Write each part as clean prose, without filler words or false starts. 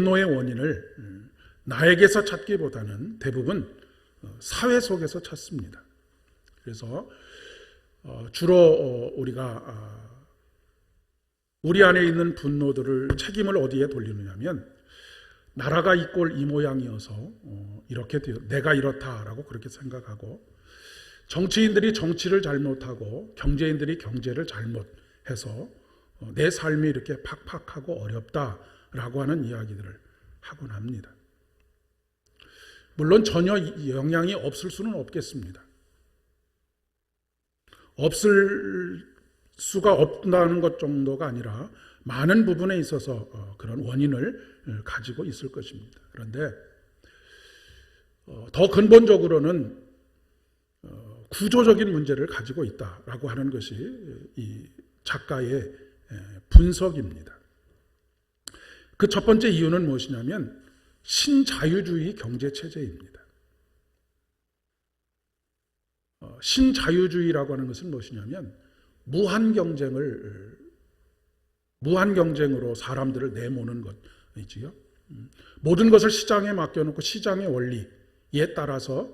분노의 원인을 나에게서 찾기보다는 대부분 사회 속에서 찾습니다. 그래서 주로 우리가 우리 안에 있는 분노들을 책임을 어디에 돌리느냐면 나라가 이 꼴 이 모양이어서 이렇게 내가 이렇다라고 그렇게 생각하고, 정치인들이 정치를 잘못하고 경제인들이 경제를 잘못해서 내 삶이 이렇게 팍팍하고 어렵다라고 하는 이야기들을 하곤 합니다. 물론 전혀 영향이 없을 수는 없겠습니다. 없을 수가 없다는 것 정도가 아니라 많은 부분에 있어서 그런 원인을 가지고 있을 것입니다. 그런데 더 근본적으로는 구조적인 문제를 가지고 있다라고 하는 것이 이 작가의 분석입니다. 그 첫 번째 이유는 무엇이냐면 신자유주의 경제체제입니다. 신자유주의라고 하는 것은 무엇이냐면 무한경쟁으로 사람들을 내모는 것이지요. 모든 것을 시장에 맡겨놓고 시장의 원리에 따라서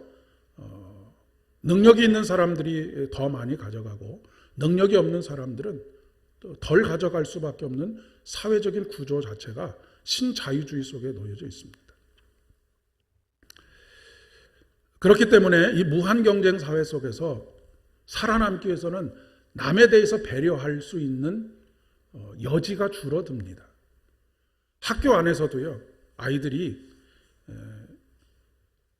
능력이 있는 사람들이 더 많이 가져가고 능력이 없는 사람들은 덜 가져갈 수밖에 없는 사회적인 구조 자체가 신자유주의 속에 놓여져 있습니다. 그렇기 때문에 이 무한경쟁 사회 속에서 살아남기 위해서는 남에 대해서 배려할 수 있는 여지가 줄어듭니다. 학교 안에서도요, 아이들이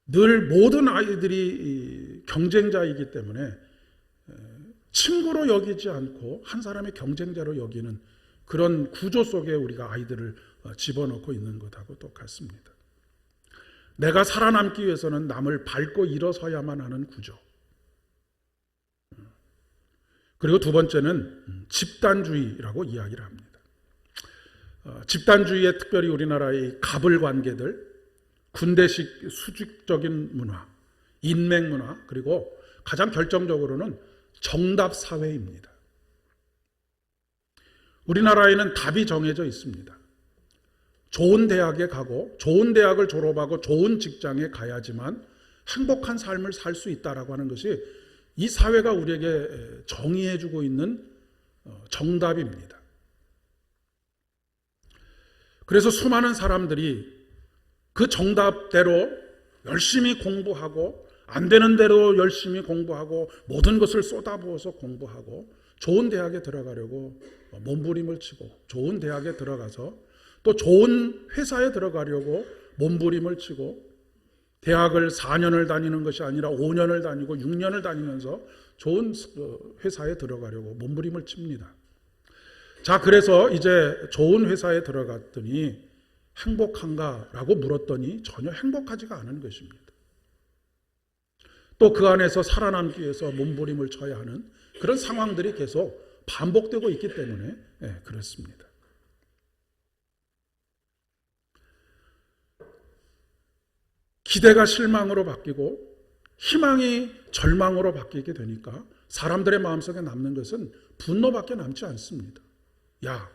늘 모든 아이들이 경쟁자이기 때문에 친구로 여기지 않고 한 사람의 경쟁자로 여기는 그런 구조 속에 우리가 아이들을 집어넣고 있는 것하고 똑같습니다. 내가 살아남기 위해서는 남을 밟고 일어서야만 하는 구조. 그리고 두 번째는 집단주의라고 이야기를 합니다. 집단주의에 특별히 우리나라의 가불관계들, 군대식 수직적인 문화, 인맥 문화, 그리고 가장 결정적으로는 정답사회입니다. 우리나라에는 답이 정해져 있습니다. 좋은 대학에 가고 좋은 대학을 졸업하고 좋은 직장에 가야지만 행복한 삶을 살 수 있다라고 하는 것이 이 사회가 우리에게 정의해주고 있는 정답입니다. 그래서 수많은 사람들이 그 정답대로 열심히 공부하고 안 되는 대로 열심히 공부하고 모든 것을 쏟아부어서 공부하고 좋은 대학에 들어가려고 몸부림을 치고 좋은 대학에 들어가서 또 좋은 회사에 들어가려고 몸부림을 치고 대학을 4년을 다니는 것이 아니라 5년을 다니고 6년을 다니면서 좋은 회사에 들어가려고 몸부림을 칩니다. 자, 그래서 이제 좋은 회사에 들어갔더니 행복한가라고 물었더니 전혀 행복하지가 않은 것입니다. 또 그 안에서 살아남기 위해서 몸부림을 쳐야 하는 그런 상황들이 계속 반복되고 있기 때문에 그렇습니다. 기대가 실망으로 바뀌고 희망이 절망으로 바뀌게 되니까 사람들의 마음속에 남는 것은 분노밖에 남지 않습니다. 야,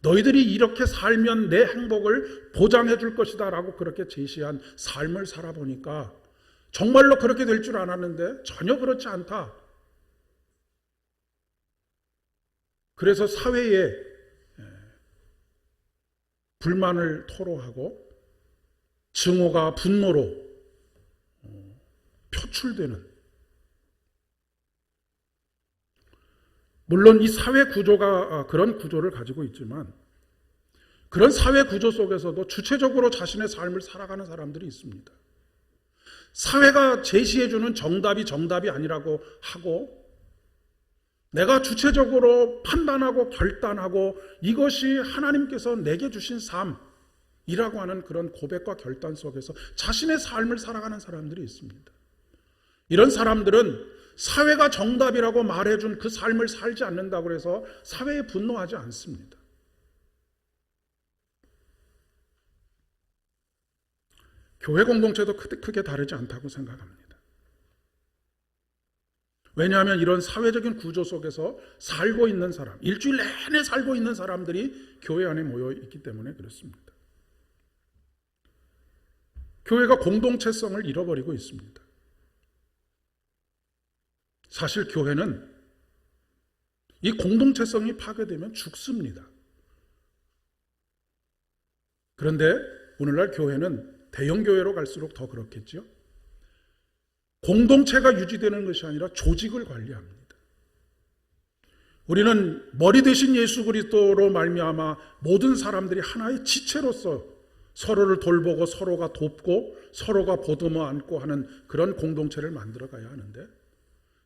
너희들이 이렇게 살면 내 행복을 보장해 줄 것이다 라고 그렇게 제시한 삶을 살아보니까 정말로 그렇게 될 줄 알았는데 전혀 그렇지 않다. 그래서 사회에 불만을 토로하고 증오가 분노로 표출되는, 물론 이 사회 구조가 그런 구조를 가지고 있지만 그런 사회 구조 속에서도 주체적으로 자신의 삶을 살아가는 사람들이 있습니다. 사회가 제시해주는 정답이 아니라고 하고 내가 주체적으로 판단하고 결단하고 이것이 하나님께서 내게 주신 삶이라고 하는 그런 고백과 결단 속에서 자신의 삶을 살아가는 사람들이 있습니다. 이런 사람들은 사회가 정답이라고 말해준 그 삶을 살지 않는다고 해서 사회에 분노하지 않습니다. 교회 공동체도 크게 다르지 않다고 생각합니다. 왜냐하면 이런 사회적인 구조 속에서 살고 있는 사람, 일주일 내내 살고 있는 사람들이 교회 안에 모여 있기 때문에 그렇습니다. 교회가 공동체성을 잃어버리고 있습니다. 사실 교회는 이 공동체성이 파괴되면 죽습니다. 그런데 오늘날 교회는 대형 교회로 갈수록 더 그렇겠죠. 공동체가 유지되는 것이 아니라 조직을 관리합니다. 우리는 머리 대신 예수 그리스도로 말미암아 모든 사람들이 하나의 지체로서 서로를 돌보고 서로가 돕고 서로가 보듬어 안고 하는 그런 공동체를 만들어 가야 하는데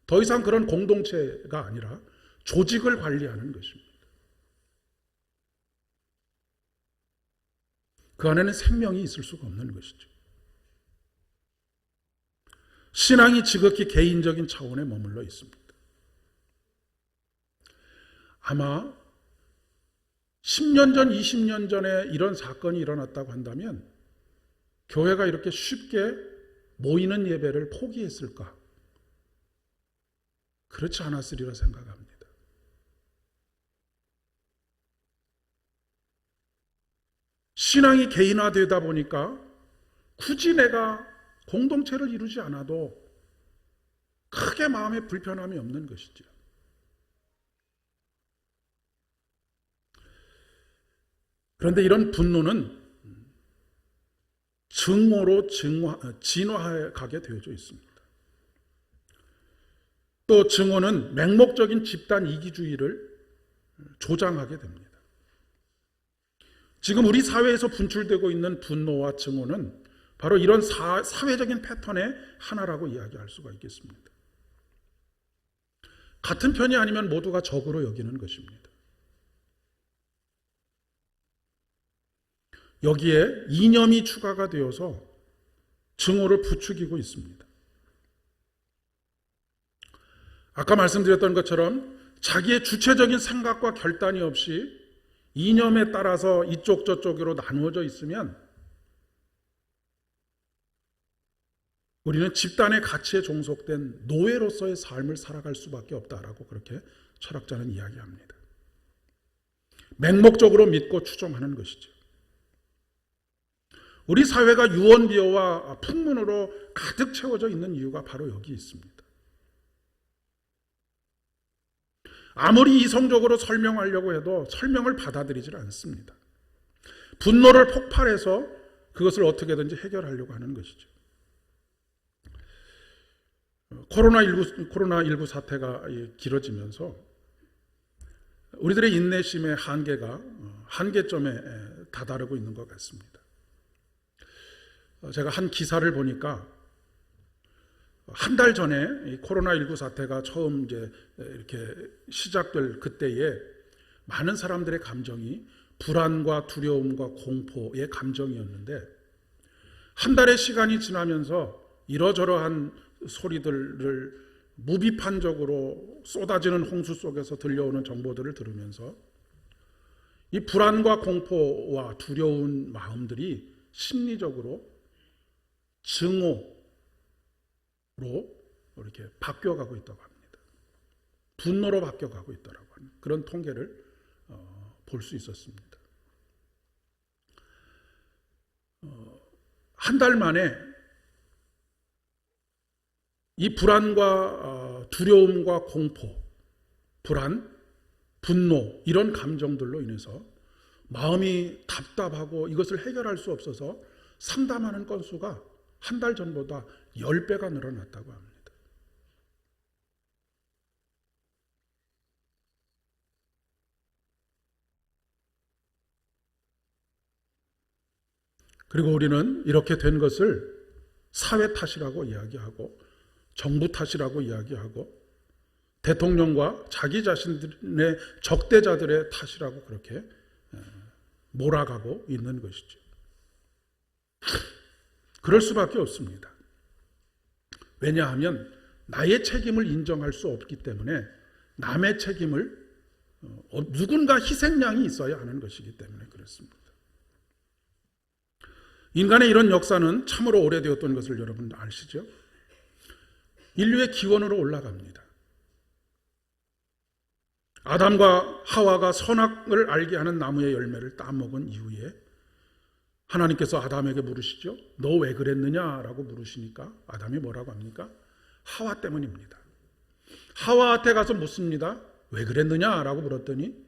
더 이상 그런 공동체가 아니라 조직을 관리하는 것입니다. 그 안에는 생명이 있을 수가 없는 것이죠. 신앙이 지극히 개인적인 차원에 머물러 있습니다. 아마 10년 전, 20년 전에 이런 사건이 일어났다고 한다면 교회가 이렇게 쉽게 모이는 예배를 포기했을까? 그렇지 않았으리라 생각합니다. 신앙이 개인화되다 보니까 굳이 내가 공동체를 이루지 않아도 크게 마음에 불편함이 없는 것이죠. 그런데 이런 분노는 증오로 진화해 가게 되어져 있습니다. 또 증오는 맹목적인 집단 이기주의를 조장하게 됩니다. 지금 우리 사회에서 분출되고 있는 분노와 증오는 바로 이런 사회적인 패턴의 하나라고 이야기할 수가 있겠습니다. 같은 편이 아니면 모두가 적으로 여기는 것입니다. 여기에 이념이 추가가 되어서 증오를 부추기고 있습니다. 아까 말씀드렸던 것처럼 자기의 주체적인 생각과 결단이 없이 이념에 따라서 이쪽 저쪽으로 나누어져 있으면 우리는 집단의 가치에 종속된 노예로서의 삶을 살아갈 수밖에 없다라고 그렇게 철학자는 이야기합니다. 맹목적으로 믿고 추종하는 것이죠. 우리 사회가 유언비어와 풍문으로 가득 채워져 있는 이유가 바로 여기 있습니다. 아무리 이성적으로 설명하려고 해도 설명을 받아들이질 않습니다. 분노를 폭발해서 그것을 어떻게든지 해결하려고 하는 것이죠. 코로나19 사태가 길어지면서 우리들의 인내심의 한계가 한계점에 다다르고 있는 것 같습니다. 제가 한 기사를 보니까 한 달 전에 이 코로나19 사태가 처음 이제 이렇게 시작될 그때에 많은 사람들의 감정이 불안과 두려움과 공포의 감정이었는데 한 달의 시간이 지나면서 이러저러한 소리들을 무비판적으로 쏟아지는 홍수 속에서 들려오는 정보들을 들으면서 이 불안과 공포와 두려운 마음들이 심리적으로 증오로 이렇게 바뀌어가고 있다고 합니다. 분노로 바뀌어가고 있다고 하는 그런 통계를 볼 수 있었습니다. 한 달 만에 이 불안과 두려움과 공포, 불안, 분노 이런 감정들로 인해서 마음이 답답하고 이것을 해결할 수 없어서 상담하는 건수가 한 달 전보다 10배가 늘어났다고 합니다. 그리고 우리는 이렇게 된 것을 사회 탓이라고 이야기하고 정부 탓이라고 이야기하고 대통령과 자기 자신의 적대자들의 탓이라고 그렇게 몰아가고 있는 것이죠. 그럴 수밖에 없습니다. 왜냐하면 나의 책임을 인정할 수 없기 때문에 남의 책임을 누군가 희생양이 있어야 하는 것이기 때문에 그렇습니다. 인간의 이런 역사는 참으로 오래되었던 것을 여러분 아시죠? 인류의 기원으로 올라갑니다. 아담과 하와가 선악을 알게 하는 나무의 열매를 따먹은 이후에 하나님께서 아담에게 물으시죠. 너 왜 그랬느냐라고 물으시니까 아담이 뭐라고 합니까? 하와 때문입니다. 하와한테 가서 묻습니다. 왜 그랬느냐라고 물었더니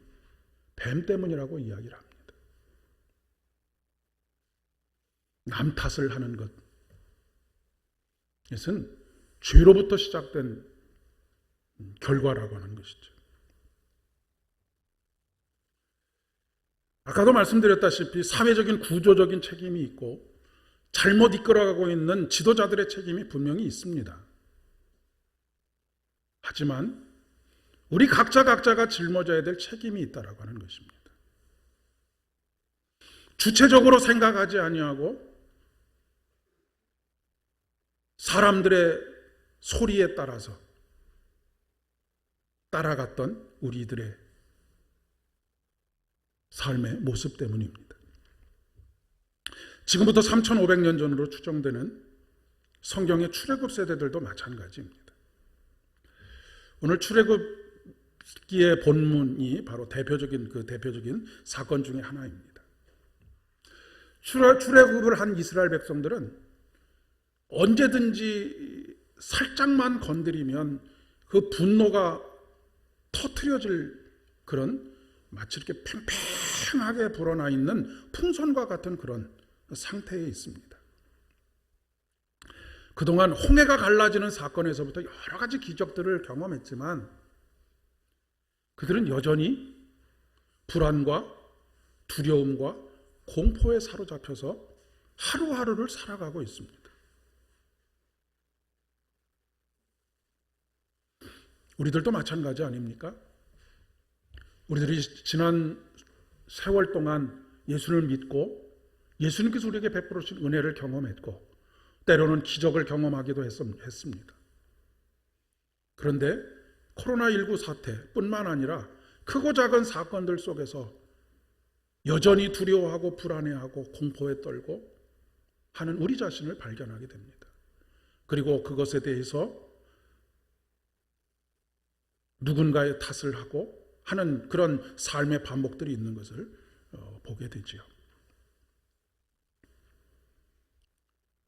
뱀 때문이라고 이야기를 합니다. 남 탓을 하는 것. 이것은 죄로부터 시작된 결과라고 하는 것이죠. 아까도 말씀드렸다시피 사회적인 구조적인 책임이 있고 잘못 이끌어가고 있는 지도자들의 책임이 분명히 있습니다. 하지만 우리 각자가 짊어져야 될 책임이 있다라고 하는 것입니다. 주체적으로 생각하지 아니하고 사람들의 소리에 따라서 따라갔던 우리들의 삶의 모습 때문입니다. 지금부터 3,500년 전으로 추정되는 성경의 출애굽 세대들도 마찬가지입니다. 오늘 출애굽기의 본문이 바로 대표적인 사건 중에 하나입니다. 출애굽을 한 이스라엘 백성들은 언제든지 살짝만 건드리면 그 분노가 터트려질 그런 마치 이렇게 팽팽하게 불어나 있는 풍선과 같은 그런 상태에 있습니다. 그동안 홍해가 갈라지는 사건에서부터 여러 가지 기적들을 경험했지만 그들은 여전히 불안과 두려움과 공포에 사로잡혀서 하루하루를 살아가고 있습니다. 우리들도 마찬가지 아닙니까? 우리들이 지난 세월 동안 예수를 믿고 예수님께서 우리에게 베풀어 주신 은혜를 경험했고 때로는 기적을 경험하기도 했습니다. 그런데 코로나19 사태뿐만 아니라 크고 작은 사건들 속에서 여전히 두려워하고 불안해하고 공포에 떨고 하는 우리 자신을 발견하게 됩니다. 그리고 그것에 대해서 누군가의 탓을 하고 하는 그런 삶의 반복들이 있는 것을 보게 되지요.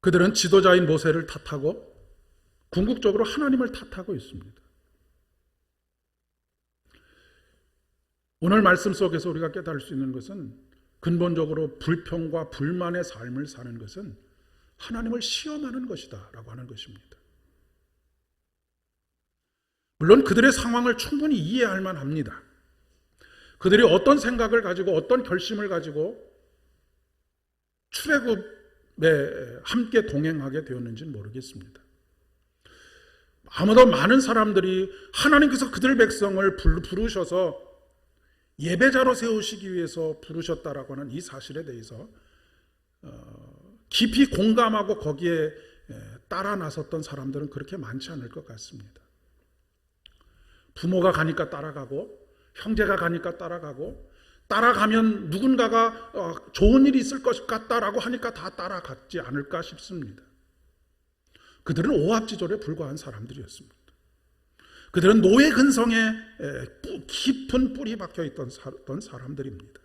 그들은 지도자인 모세를 탓하고 궁극적으로 하나님을 탓하고 있습니다. 오늘 말씀 속에서 우리가 깨달을 수 있는 것은 근본적으로 불평과 불만의 삶을 사는 것은 하나님을 시험하는 것이다 라고 하는 것입니다. 물론 그들의 상황을 충분히 이해할 만합니다. 그들이 어떤 생각을 가지고 어떤 결심을 가지고 출애굽에 함께 동행하게 되었는지는 모르겠습니다. 아무도 많은 사람들이 하나님께서 그들 백성을 부르셔서 예배자로 세우시기 위해서 부르셨다라고 하는 이 사실에 대해서 깊이 공감하고 거기에 따라 나섰던 사람들은 그렇게 많지 않을 것 같습니다. 부모가 가니까 따라가고 형제가 가니까 따라가고 따라가면 누군가가 좋은 일이 있을 것 같다라고 하니까 다 따라갔지 않을까 싶습니다. 그들은 오합지졸에 불과한 사람들이었습니다. 그들은 노예 근성에 깊은 뿌리 박혀 있던 사람들입니다.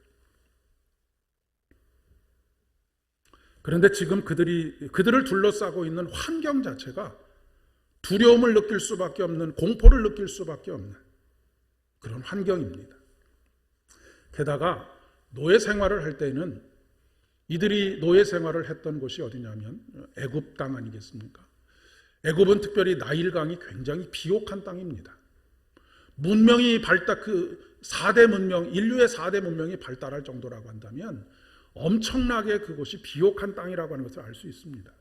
그런데 지금 그들을 둘러싸고 있는 환경 자체가 두려움을 느낄 수밖에 없는, 공포를 느낄 수밖에 없는 그런 환경입니다. 게다가 노예 생활을 할 때에는 이들이 노예 생활을 했던 곳이 어디냐면 애굽 땅 아니겠습니까? 애굽은 특별히 나일강이 굉장히 비옥한 땅입니다. 문명이 그 4대 문명, 인류의 4대 문명이 발달할 정도라고 한다면 엄청나게 그곳이 비옥한 땅이라고 하는 것을 알 수 있습니다.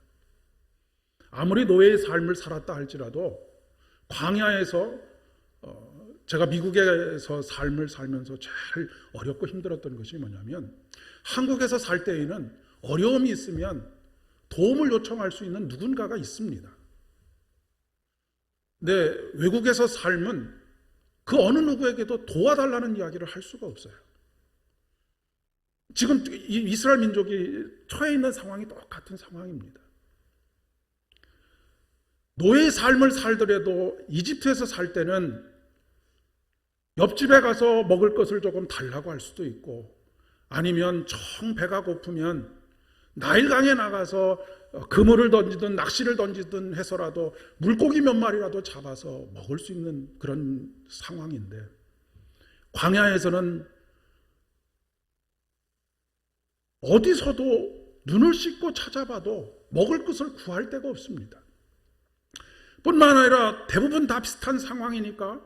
아무리 노예의 삶을 살았다 할지라도 광야에서 제가 미국에서 삶을 살면서 제일 어렵고 힘들었던 것이 뭐냐면 한국에서 살 때에는 어려움이 있으면 도움을 요청할 수 있는 누군가가 있습니다. 근데 외국에서 삶은 그 어느 누구에게도 도와달라는 이야기를 할 수가 없어요. 지금 이스라엘 민족이 처해 있는 상황이 똑같은 상황입니다. 노예의 삶을 살더라도 이집트에서 살 때는 옆집에 가서 먹을 것을 조금 달라고 할 수도 있고 아니면 정 배가 고프면 나일강에 나가서 그물을 던지든 낚시를 던지든 해서라도 물고기 몇 마리라도 잡아서 먹을 수 있는 그런 상황인데, 광야에서는 어디서도 눈을 씻고 찾아봐도 먹을 것을 구할 데가 없습니다. 뿐만 아니라 대부분 다 비슷한 상황이니까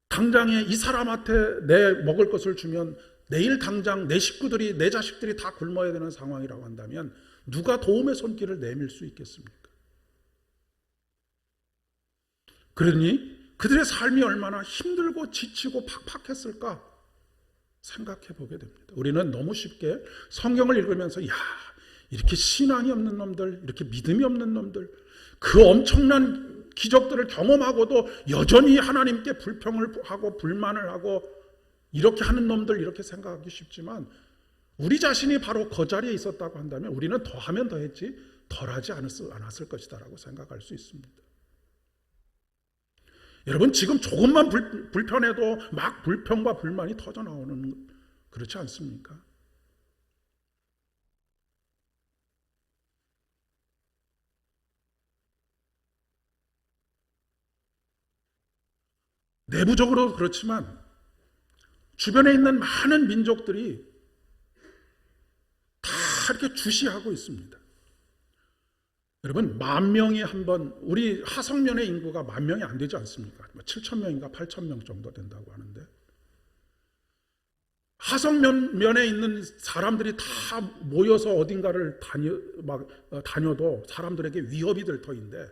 당장에 이 사람한테 내 먹을 것을 주면 내일 당장 내 식구들이, 내 자식들이 다 굶어야 되는 상황이라고 한다면 누가 도움의 손길을 내밀 수 있겠습니까? 그러니 그들의 삶이 얼마나 힘들고 지치고 팍팍했을까 생각해 보게 됩니다. 우리는 너무 쉽게 성경을 읽으면서 야, 이렇게 신앙이 없는 놈들, 이렇게 믿음이 없는 놈들, 그 엄청난 기적들을 경험하고도 여전히 하나님께 불평을 하고 불만을 하고 이렇게 하는 놈들, 이렇게 생각하기 쉽지만 우리 자신이 바로 그 자리에 있었다고 한다면 우리는 더하면 더했지 덜하지 않았을 것이다 라고 생각할 수 있습니다. 여러분, 지금 조금만 불편해도 막 불평과 불만이 터져나오는, 그렇지 않습니까? 내부적으로 그렇지만 주변에 있는 많은 민족들이 다 이렇게 주시하고 있습니다. 여러분, 10,000명이 한번, 우리 하성면의 인구가 10,000명이 안 되지 않습니까? 7,000명인가 8,000명 정도 된다고 하는데, 하성면에 있는 사람들이 다 모여서 어딘가를 다녀도 사람들에게 위협이 될 터인데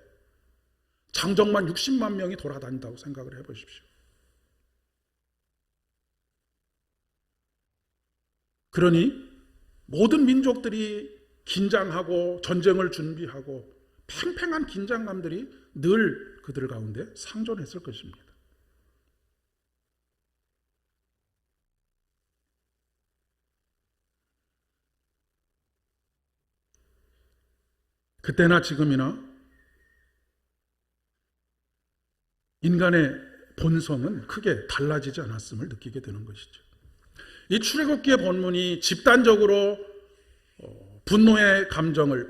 장정만 60만 명이 돌아다닌다고 생각을 해보십시오. 그러니 모든 민족들이 긴장하고 전쟁을 준비하고 팽팽한 긴장감들이 늘 그들 가운데 상존했을 것입니다. 그때나 지금이나 인간의 본성은 크게 달라지지 않았음을 느끼게 되는 것이죠. 이 출애굽기의 본문이 집단적으로 분노의 감정을,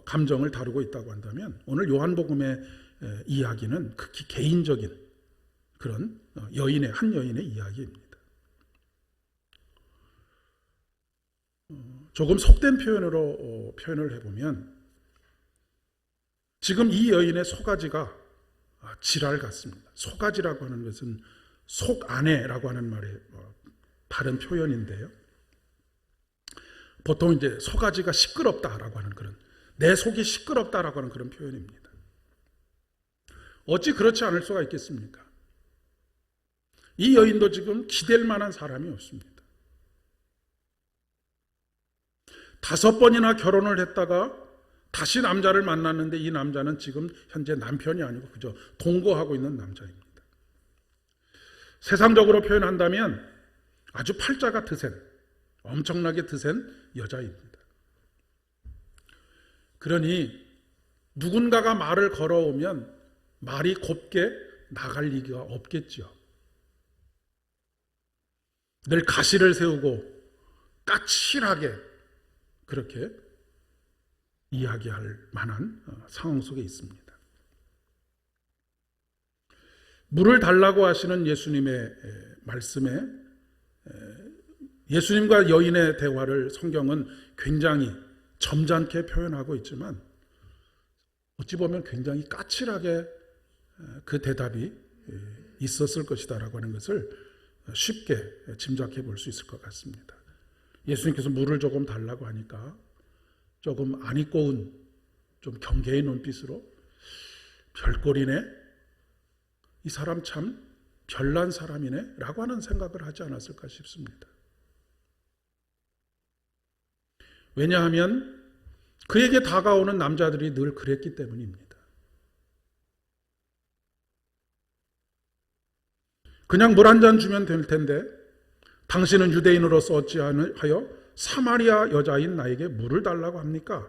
감정을 다루고 있다고 한다면 오늘 요한복음의 이야기는 극히 개인적인 그런 한 여인의 이야기입니다. 조금 속된 표현으로 표현을 해보면 지금 이 여인의 소가지가 지랄 같습니다. 소가지라고 하는 것은 속 안에라고 하는 말의 다른 표현인데요. 보통 이제 소가지가 시끄럽다라고 하는 그런, 내 속이 시끄럽다라고 하는 그런 표현입니다. 어찌 그렇지 않을 수가 있겠습니까? 이 여인도 지금 기댈 만한 사람이 없습니다. 5번이나 결혼을 했다가 다시 남자를 만났는데 이 남자는 지금 현재 남편이 아니고 그저 동거하고 있는 남자입니다. 세상적으로 표현한다면 아주 팔자가 드센, 엄청나게 드센 여자입니다. 그러니 누군가가 말을 걸어오면 말이 곱게 나갈 리가 없겠죠. 늘 가시를 세우고 까칠하게 그렇게 이야기할 만한 상황 속에 있습니다. 물을 달라고 하시는 예수님의 말씀에 예수님과 여인의 대화를 성경은 굉장히 점잖게 표현하고 있지만 어찌 보면 굉장히 까칠하게 그 대답이 있었을 것이다라고 하는 것을 쉽게 짐작해 볼 수 있을 것 같습니다. 예수님께서 물을 조금 달라고 하니까 조금 안 입고 온 좀 경계의 눈빛으로 별꼴이네, 이 사람 참 별난 사람이네 라고 하는 생각을 하지 않았을까 싶습니다. 왜냐하면 그에게 다가오는 남자들이 늘 그랬기 때문입니다. 그냥 물 한 잔 주면 될 텐데 당신은 유대인으로서 어찌하여 사마리아 여자인 나에게 물을 달라고 합니까?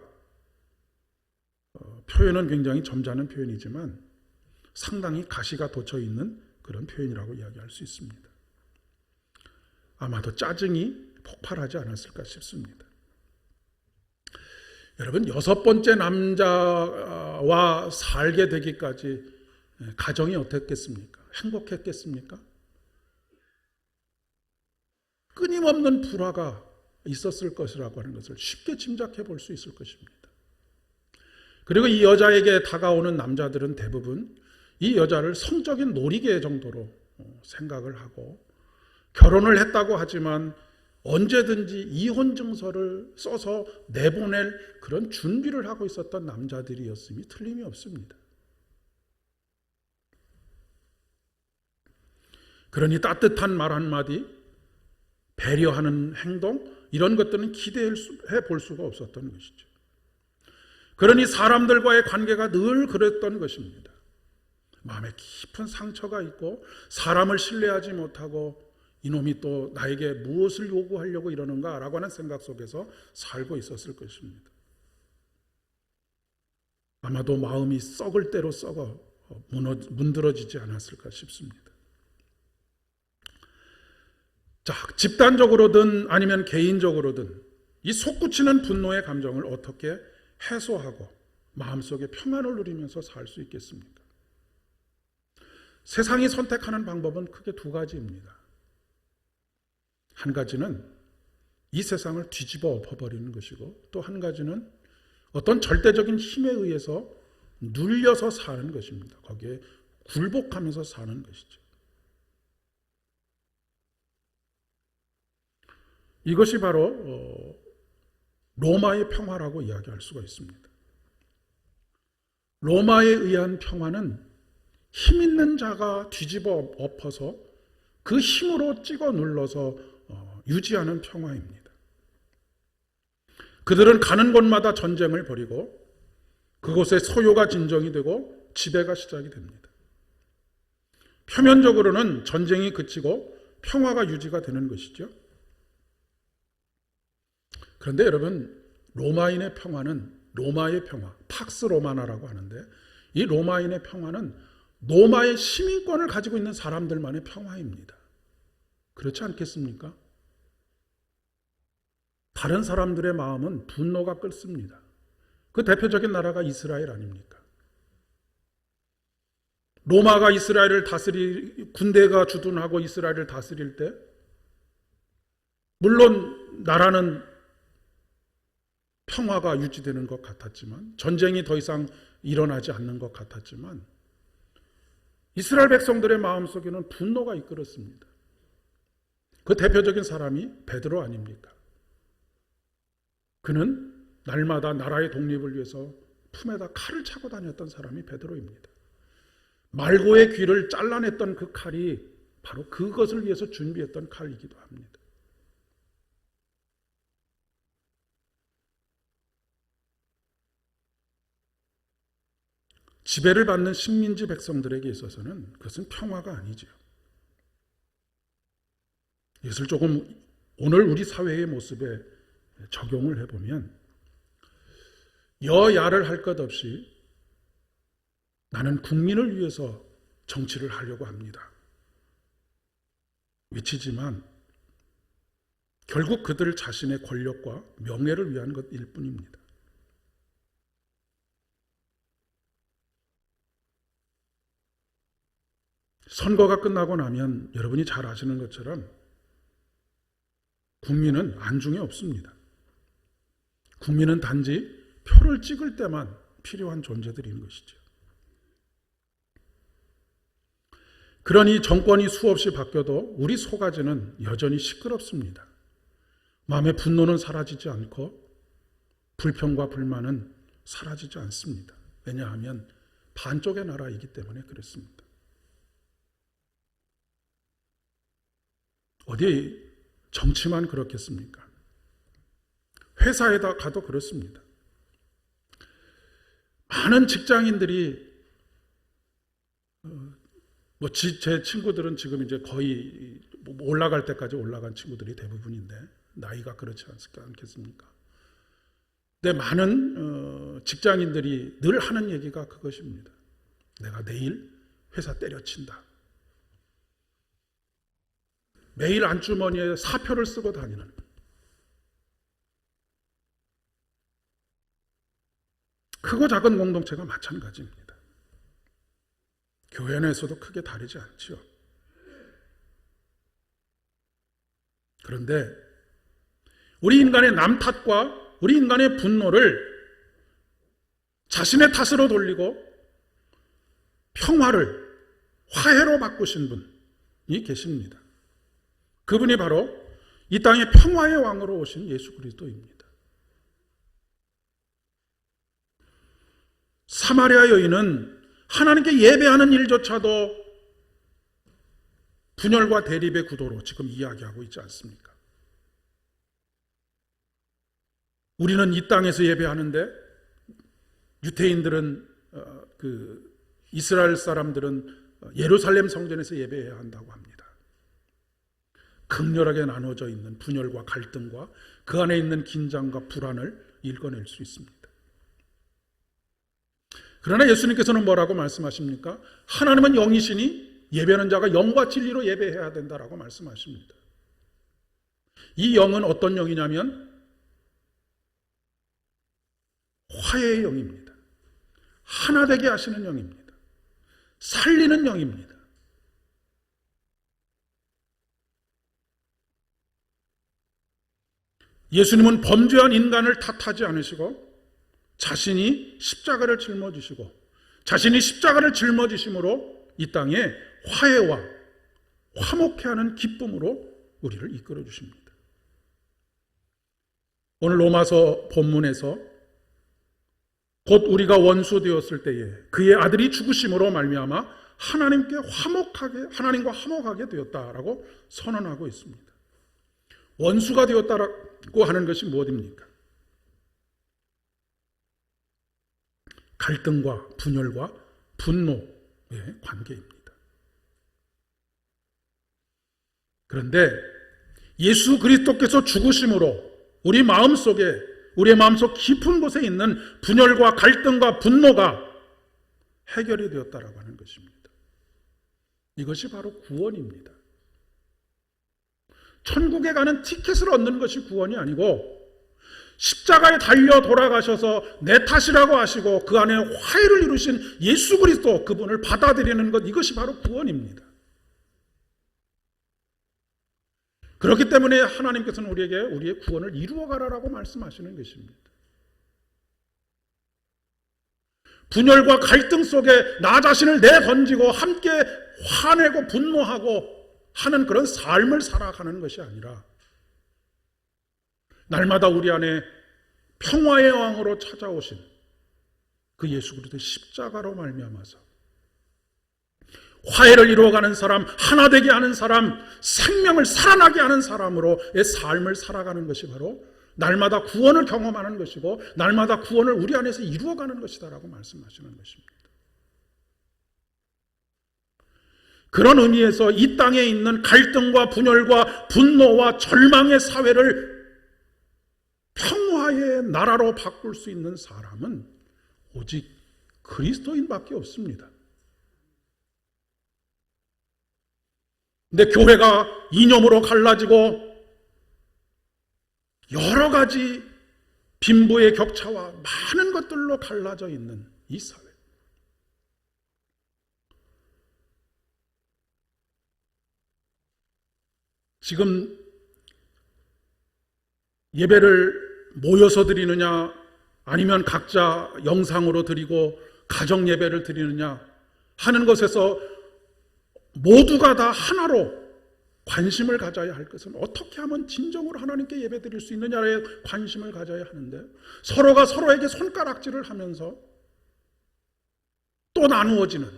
표현은 굉장히 점잖은 표현이지만 상당히 가시가 돋쳐 있는 그런 표현이라고 이야기할 수 있습니다. 아마도 짜증이 폭발하지 않았을까 싶습니다. 여러분, 6번째 남자와 살게 되기까지 가정이 어땠겠습니까? 행복했겠습니까? 끊임없는 불화가 있었을 것이라고 하는 것을 쉽게 짐작해 볼 수 있을 것입니다. 그리고 이 여자에게 다가오는 남자들은 대부분 이 여자를 성적인 놀이개 정도로 생각을 하고, 결혼을 했다고 하지만 언제든지 이혼 증서를 써서 내보낼 그런 준비를 하고 있었던 남자들이었음이 틀림이 없습니다. 그러니 따뜻한 말 한마디, 배려하는 행동, 이런 것들은 기대해 볼 수가 없었던 것이죠. 그러니 사람들과의 관계가 늘 그랬던 것입니다. 마음에 깊은 상처가 있고, 사람을 신뢰하지 못하고, 이놈이 또 나에게 무엇을 요구하려고 이러는가 라고 하는 생각 속에서 살고 있었을 것입니다. 아마도 마음이 썩을 대로 썩어 문드러지지 않았을까 싶습니다. 자, 집단적으로든 아니면 개인적으로든 이 솟구치는 분노의 감정을 어떻게 해소하고 마음속에 평안을 누리면서 살 수 있겠습니까? 세상이 선택하는 방법은 크게 두 가지입니다. 한 가지는 이 세상을 뒤집어 엎어버리는 것이고, 또 한 가지는 어떤 절대적인 힘에 의해서 눌려서 사는 것입니다. 거기에 굴복하면서 사는 것이죠. 이것이 바로 로마의 평화라고 이야기할 수가 있습니다. 로마에 의한 평화는 힘 있는 자가 뒤집어 엎어서 그 힘으로 찍어 눌러서 유지하는 평화입니다. 그들은 가는 곳마다 전쟁을 벌이고 그곳에 소요가 진정이 되고 지배가 시작이 됩니다. 표면적으로는 전쟁이 그치고 평화가 유지가 되는 것이죠. 그런데 여러분, 로마인의 평화는, 로마의 평화, 팍스 로마나라고 하는데, 이 로마인의 평화는 로마의 시민권을 가지고 있는 사람들만의 평화입니다. 그렇지 않겠습니까? 다른 사람들의 마음은 분노가 끓습니다. 그 대표적인 나라가 이스라엘 아닙니까? 로마가 이스라엘을 군대가 주둔하고 이스라엘을 다스릴 때, 물론 나라는 평화가 유지되는 것 같았지만, 전쟁이 더 이상 일어나지 않는 것 같았지만, 이스라엘 백성들의 마음속에는 분노가 이끌었습니다. 그 대표적인 사람이 베드로 아닙니까? 그는 날마다 나라의 독립을 위해서 품에다 칼을 차고 다녔던 사람이 베드로입니다. 말고의 귀를 잘라냈던 그 칼이 바로 그것을 위해서 준비했던 칼이기도 합니다. 지배를 받는 식민지 백성들에게 있어서는 그것은 평화가 아니죠. 이것을 조금 오늘 우리 사회의 모습에 적용을 해보면, 여야를 할 것 없이 나는 국민을 위해서 정치를 하려고 합니다 외치지만 결국 그들 자신의 권력과 명예를 위한 것일 뿐입니다. 선거가 끝나고 나면 여러분이 잘 아시는 것처럼 국민은 안중에 없습니다. 국민은 단지 표를 찍을 때만 필요한 존재들인 것이죠. 그러니 정권이 수없이 바뀌어도 우리 속가지는 여전히 시끄럽습니다. 마음의 분노는 사라지지 않고 불평과 불만은 사라지지 않습니다. 왜냐하면 반쪽의 나라이기 때문에 그렇습니다. 어디 정치만 그렇겠습니까? 회사에다 가도 그렇습니다. 많은 직장인들이 제 친구들은 지금 이제 거의 올라갈 때까지 올라간 친구들이 대부분인데, 나이가 그렇지 않겠습니까? 근데 많은 직장인들이 늘 하는 얘기가 그것입니다. 내가 내일 회사 때려친다. 매일 안주머니에 사표를 쓰고 다니는, 크고 작은 공동체가 마찬가지입니다. 교회 내에서도 크게 다르지 않지요. 그런데 우리 인간의 남 탓과 우리 인간의 분노를 자신의 탓으로 돌리고 평화를 화해로 바꾸신 분이 계십니다. 그분이 바로 이 땅의 평화의 왕으로 오신 예수 그리스도입니다. 사마리아 여인은 하나님께 예배하는 일조차도 분열과 대립의 구도로 지금 이야기하고 있지 않습니까? 우리는 이 땅에서 예배하는데 유대인들은 이스라엘 사람들은 예루살렘 성전에서 예배해야 한다고 합니다. 극렬하게 나눠져 있는 분열과 갈등과 그 안에 있는 긴장과 불안을 읽어낼 수 있습니다. 그러나 예수님께서는 뭐라고 말씀하십니까? 하나님은 영이시니 예배하는 자가 영과 진리로 예배해야 된다라고 말씀하십니다. 이 영은 어떤 영이냐면 화해의 영입니다. 하나 되게 하시는 영입니다. 살리는 영입니다. 예수님은 범죄한 인간을 탓하지 않으시고 자신이 십자가를 짊어지시고 자신이 십자가를 짊어지심으로 이 땅에 화해와 화목해 하는 기쁨으로 우리를 이끌어 주십니다. 오늘 로마서 본문에서 곧 우리가 원수 되었을 때에 그의 아들이 죽으심으로 말미암아 하나님과 화목하게 되었다라고 선언하고 있습니다. 원수가 되었다라고 하는 것이 무엇입니까? 갈등과 분열과 분노의 관계입니다. 그런데 예수 그리스도께서 죽으심으로 우리의 마음속 깊은 곳에 있는 분열과 갈등과 분노가 해결이 되었다라고 하는 것입니다. 이것이 바로 구원입니다. 천국에 가는 티켓을 얻는 것이 구원이 아니고 십자가에 달려 돌아가셔서 내 탓이라고 하시고 그 안에 화해를 이루신 예수 그리스도 그분을 받아들이는 것, 이것이 바로 구원입니다. 그렇기 때문에 하나님께서는 우리에게 우리의 구원을 이루어가라라고 말씀하시는 것입니다. 분열과 갈등 속에 나 자신을 내던지고 함께 화내고 분노하고 하는 그런 삶을 살아가는 것이 아니라 날마다 우리 안에 평화의 왕으로 찾아오신 그 예수 그리스도의 십자가로 말미암아서 화해를 이루어가는 사람, 하나 되게 하는 사람, 생명을 살아나게 하는 사람으로의 삶을 살아가는 것이 바로 날마다 구원을 경험하는 것이고 날마다 구원을 우리 안에서 이루어가는 것이다라고 말씀하시는 것입니다. 그런 의미에서 이 땅에 있는 갈등과 분열과 분노와 절망의 사회를 평화의 나라로 바꿀 수 있는 사람은 오직 그리스도인밖에 없습니다. 근데 교회가 이념으로 갈라지고 여러 가지 빈부의 격차와 많은 것들로 갈라져 있는 이 사회, 지금 예배를 모여서 드리느냐 아니면 각자 영상으로 드리고 가정 예배를 드리느냐 하는 것에서 모두가 다 하나로 관심을 가져야 할 것은 어떻게 하면 진정으로 하나님께 예배 드릴 수 있느냐에 관심을 가져야 하는데 서로가 서로에게 손가락질을 하면서 또 나누어지는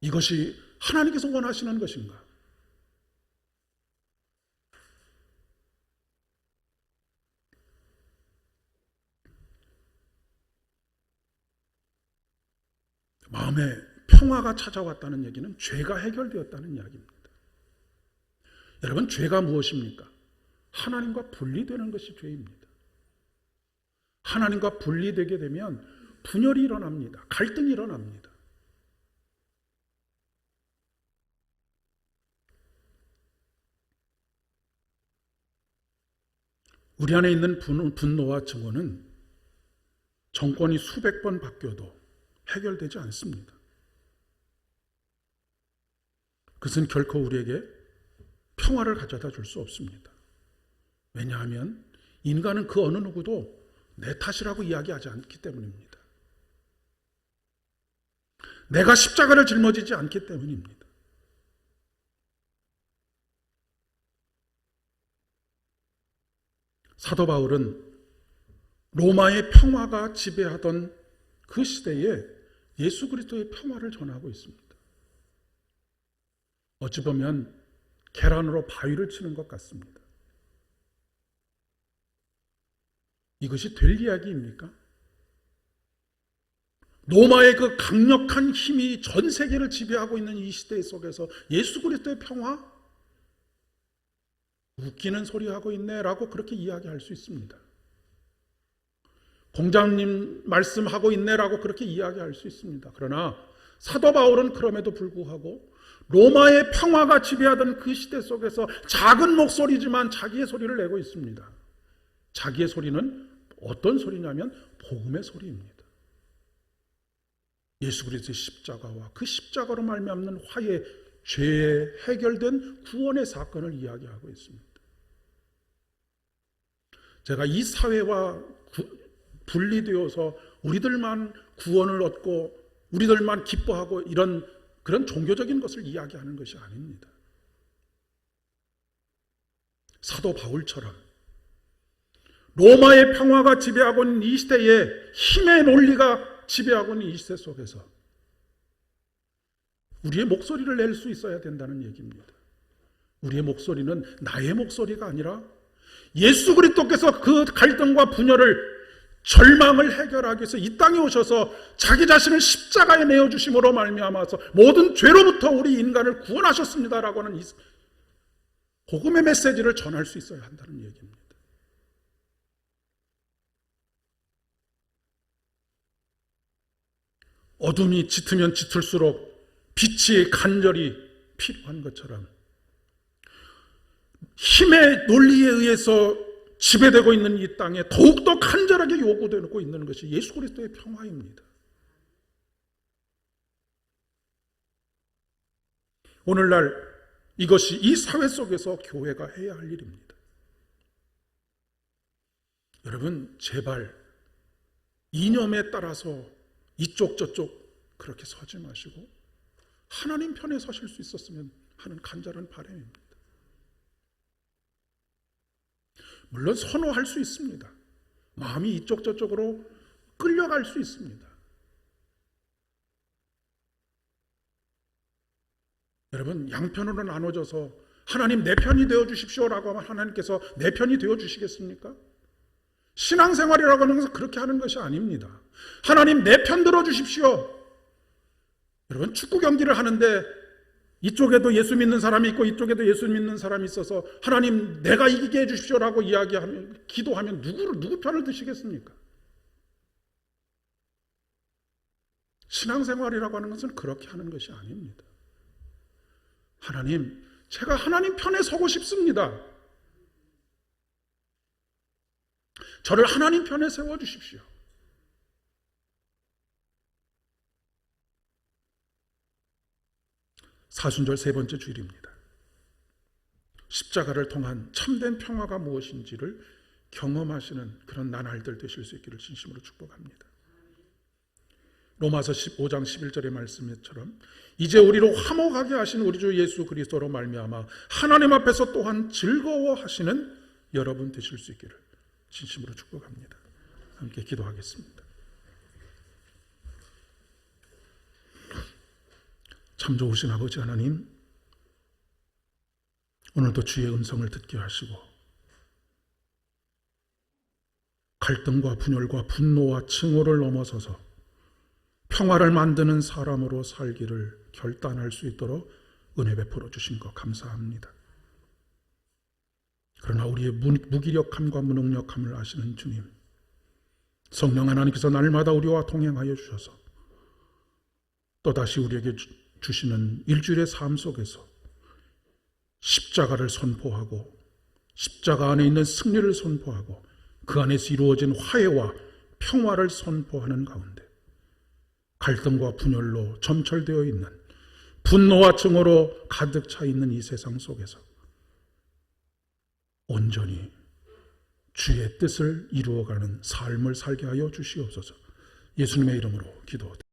이것이 하나님께서 원하시는 것인가? 마음에 평화가 찾아왔다는 얘기는 죄가 해결되었다는 이야기입니다. 여러분, 죄가 무엇입니까? 하나님과 분리되는 것이 죄입니다. 하나님과 분리되게 되면 분열이 일어납니다. 갈등이 일어납니다. 우리 안에 있는 분노와 증오는 정권이 수백 번 바뀌어도 해결되지 않습니다. 그것은 결코 우리에게 평화를 가져다 줄 수 없습니다. 왜냐하면 인간은 그 어느 누구도 내 탓이라고 이야기하지 않기 때문입니다. 내가 십자가를 짊어지지 않기 때문입니다. 사도 바울은 로마의 평화가 지배하던 그 시대에 예수 그리스도의 평화를 전하고 있습니다. 어찌 보면 계란으로 바위를 치는 것 같습니다. 이것이 될 이야기입니까? 로마의 그 강력한 힘이 전 세계를 지배하고 있는 이 시대 속에서 예수 그리스도의 평화? 웃기는 소리 하고 있네 라고 그렇게 이야기할 수 있습니다. 공장님 말씀하고 있네 라고 그렇게 이야기할 수 있습니다. 그러나 사도 바울은 그럼에도 불구하고 로마의 평화가 지배하던 그 시대 속에서 작은 목소리지만 자기의 소리를 내고 있습니다. 자기의 소리는 어떤 소리냐면 복음의 소리입니다. 예수 그리스도의 십자가와 그 십자가로 말미암는 화해, 죄의 해결된 구원의 사건을 이야기하고 있습니다. 제가 이 사회와 분리되어서 우리들만 구원을 얻고 우리들만 기뻐하고 이런 그런 종교적인 것을 이야기하는 것이 아닙니다. 사도 바울처럼 로마의 평화가 지배하고 있는 이 시대에 힘의 논리가 지배하고 있는 이 시대 속에서 우리의 목소리를 낼 수 있어야 된다는 얘기입니다. 우리의 목소리는 나의 목소리가 아니라 예수 그리스도께서 그 갈등과 분열을 절망을 해결하기 위해서 이 땅에 오셔서 자기 자신을 십자가에 내어주심으로 말미암아서 모든 죄로부터 우리 인간을 구원하셨습니다라고 하는 이 복음의 메시지를 전할 수 있어야 한다는 얘기입니다. 어둠이 짙으면 짙을수록 빛이 간절히 필요한 것처럼 힘의 논리에 의해서 지배되고 있는 이 땅에 더욱더 간절하게 요구되고 있는 것이 예수 그리스도의 평화입니다. 오늘날 이것이 이 사회 속에서 교회가 해야 할 일입니다. 여러분 제발 이념에 따라서 이쪽 저쪽 그렇게 서지 마시고 하나님 편에 서실 수 있었으면 하는 간절한 바람입니다. 물론 선호할 수 있습니다. 마음이 이쪽 저쪽으로 끌려갈 수 있습니다. 여러분 양편으로 나눠져서 하나님 내 편이 되어주십시오라고 하면 하나님께서 내 편이 되어주시겠습니까? 신앙생활이라고 하는 것은 그렇게 하는 것이 아닙니다. 하나님 내 편 들어주십시오. 여러분 축구 경기를 하는데 이쪽에도 예수 믿는 사람이 있고 이쪽에도 예수 믿는 사람이 있어서 하나님 내가 이기게 해주십시오라고 이야기하면 기도하면 누구 편을 드시겠습니까? 신앙생활이라고 하는 것은 그렇게 하는 것이 아닙니다. 하나님 제가 하나님 편에 서고 싶습니다. 저를 하나님 편에 세워주십시오. 사순절 세 번째 주일입니다. 십자가를 통한 참된 평화가 무엇인지를 경험하시는 그런 나날들 되실 수 있기를 진심으로 축복합니다. 로마서 15장 11절의 말씀처럼 이제 우리로 화목하게 하신 우리 주 예수 그리스도로 말미암아 하나님 앞에서 또한 즐거워하시는 여러분 되실 수 있기를 진심으로 축복합니다. 함께 기도하겠습니다. 참 좋으신 아버지 하나님, 오늘도 주의 음성을 듣게 하시고 갈등과 분열과 분노와 증오를 넘어서서 평화를 만드는 사람으로 살기를 결단할 수 있도록 은혜 베풀어 주신 것 감사합니다. 그러나 우리의 무기력함과 무능력함을 아시는 주님, 성령 하나님께서 날마다 우리와 동행하여 주셔서 또다시 우리에게 주시는 일주일의 삶 속에서 십자가를 선포하고 십자가 안에 있는 승리를 선포하고 그 안에서 이루어진 화해와 평화를 선포하는 가운데 갈등과 분열로 점철되어 있는, 분노와 증오로 가득 차 있는 이 세상 속에서 온전히 주의 뜻을 이루어가는 삶을 살게 하여 주시옵소서. 예수님의 이름으로 기도드립니다.